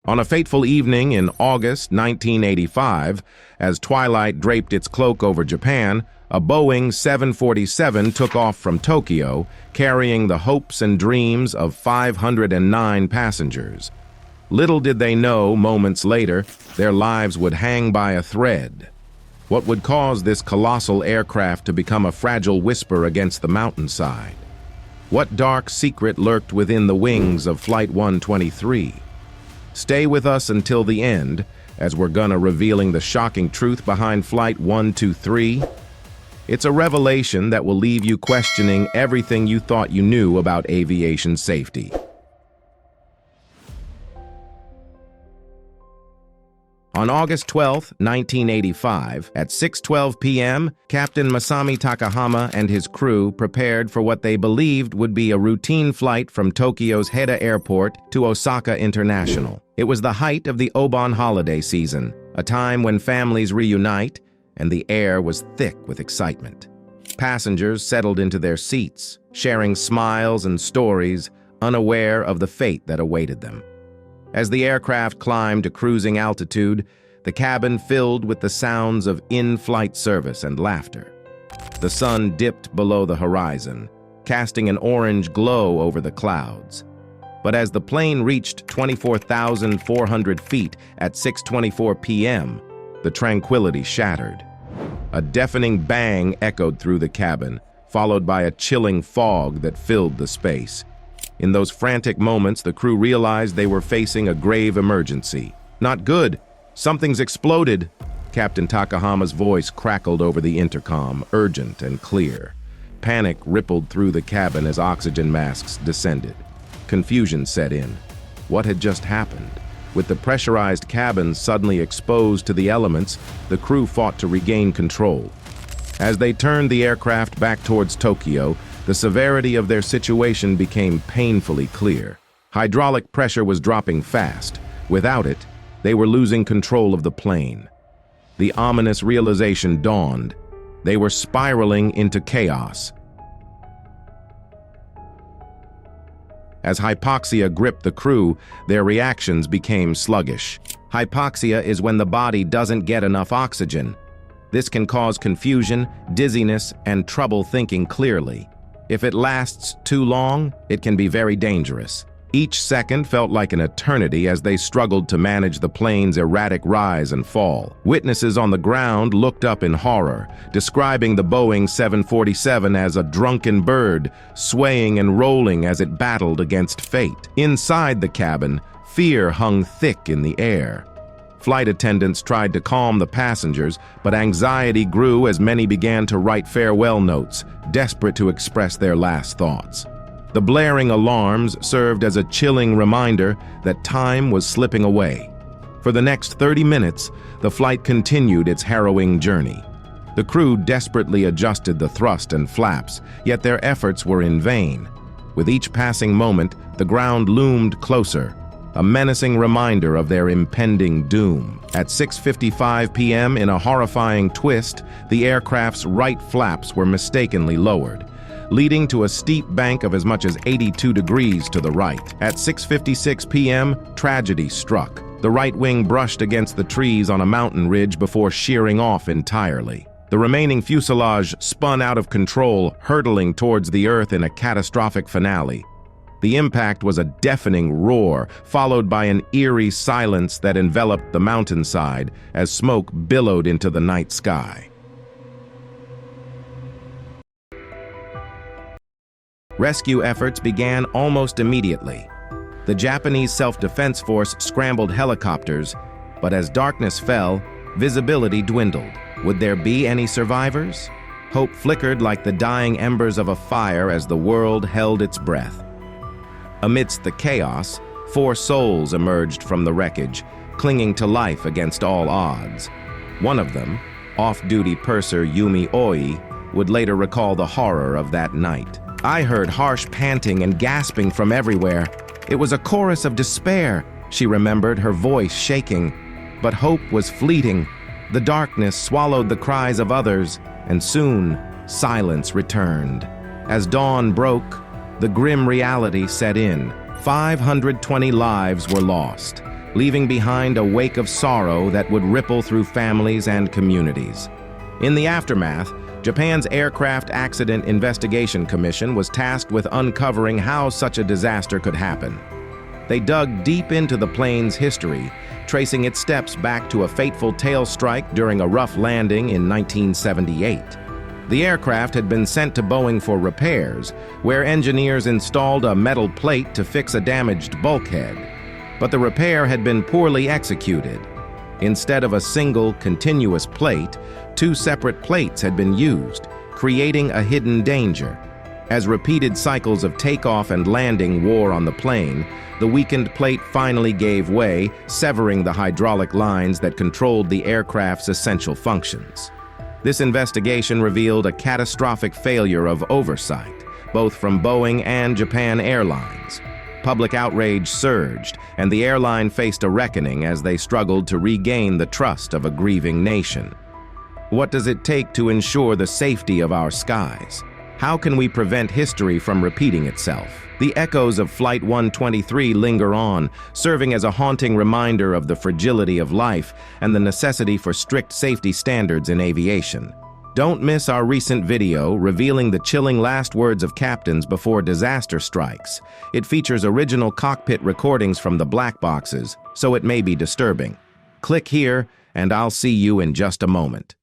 On a fateful evening in August 1985, as twilight draped its cloak over Japan, a Boeing 747 took off from Tokyo, carrying the hopes and dreams of 509 passengers. Little did they know, moments later, their lives would hang by a thread. What would cause this colossal aircraft to become a fragile whisper against the mountainside? What dark secret lurked within the wings of Flight 123? Stay with us until the end, as we're gonna revealing the shocking truth behind Flight 123. It's a revelation that will leave you questioning everything you thought you knew about aviation safety. On August 12, 1985, at 6:12 p.m., Captain Masami Takahama and his crew prepared for what they believed would be a routine flight from Tokyo's Heda Airport to Osaka International. It was the height of the Obon holiday season, a time when families reunite, and the air was thick with excitement. Passengers settled into their seats, sharing smiles and stories, unaware of the fate that awaited them. As the aircraft climbed to cruising altitude, the cabin filled with the sounds of in-flight service and laughter. The sun dipped below the horizon, casting an orange glow over the clouds. But as the plane reached 24,400 feet at 6:24 p.m., the tranquility shattered. A deafening bang echoed through the cabin, followed by a chilling fog that filled the space. In those frantic moments, the crew realized they were facing a grave emergency. Not good. Something's exploded. Captain Takahama's voice crackled over the intercom, urgent and clear. Panic rippled through the cabin as oxygen masks descended. Confusion set in. What had just happened? With the pressurized cabin suddenly exposed to the elements, the crew fought to regain control. As they turned the aircraft back towards Tokyo, the severity of their situation became painfully clear. Hydraulic pressure was dropping fast. Without it, they were losing control of the plane. The ominous realization dawned. They were spiraling into chaos. As hypoxia gripped the crew, their reactions became sluggish. Hypoxia is when the body doesn't get enough oxygen. This can cause confusion, dizziness, and trouble thinking clearly. If it lasts too long, it can be very dangerous. Each second felt like an eternity as they struggled to manage the plane's erratic rise and fall. Witnesses on the ground looked up in horror, describing the Boeing 747 as a drunken bird, swaying and rolling as it battled against fate. Inside the cabin, fear hung thick in the air. Flight attendants tried to calm the passengers, but anxiety grew as many began to write farewell notes, desperate to express their last thoughts. The blaring alarms served as a chilling reminder that time was slipping away. For the next 30 minutes, the flight continued its harrowing journey. The crew desperately adjusted the thrust and flaps, yet their efforts were in vain. With each passing moment, the ground loomed closer, a menacing reminder of their impending doom. At 6:55 p.m., in a horrifying twist, the aircraft's right flaps were mistakenly lowered, leading to a steep bank of as much as 82 degrees to the right. At 6:56 p.m., tragedy struck. The right wing brushed against the trees on a mountain ridge before shearing off entirely. The remaining fuselage spun out of control, hurtling towards the earth in a catastrophic finale. The impact was a deafening roar, followed by an eerie silence that enveloped the mountainside as smoke billowed into the night sky. Rescue efforts began almost immediately. The Japanese self-defense force scrambled helicopters, but as darkness fell, visibility dwindled. Would there be any survivors? Hope flickered like the dying embers of a fire as the world held its breath. Amidst the chaos, 4 souls emerged from the wreckage, clinging to life against all odds. One of them, off-duty purser Yumi Oi, would later recall the horror of that night. "I heard harsh panting and gasping from everywhere. It was a chorus of despair," she remembered, her voice shaking. But hope was fleeting. The darkness swallowed the cries of others, and soon, silence returned. As dawn broke, the grim reality set in. 520 lives were lost, leaving behind a wake of sorrow that would ripple through families and communities. In the aftermath, Japan's Aircraft Accident Investigation Commission was tasked with uncovering how such a disaster could happen. They dug deep into the plane's history, tracing its steps back to a fateful tail strike during a rough landing in 1978. The aircraft had been sent to Boeing for repairs, where engineers installed a metal plate to fix a damaged bulkhead. But the repair had been poorly executed. Instead of a single, continuous plate, 2 separate plates had been used, creating a hidden danger. As repeated cycles of takeoff and landing wore on the plane, the weakened plate finally gave way, severing the hydraulic lines that controlled the aircraft's essential functions. This investigation revealed a catastrophic failure of oversight, both from Boeing and Japan Airlines. Public outrage surged, and the airline faced a reckoning as they struggled to regain the trust of a grieving nation. What does it take to ensure the safety of our skies? How can we prevent history from repeating itself? The echoes of Flight 123 linger on, serving as a haunting reminder of the fragility of life and the necessity for strict safety standards in aviation. Don't miss our recent video revealing the chilling last words of captains before disaster strikes. It features original cockpit recordings from the black boxes, so it may be disturbing. Click here, and I'll see you in just a moment.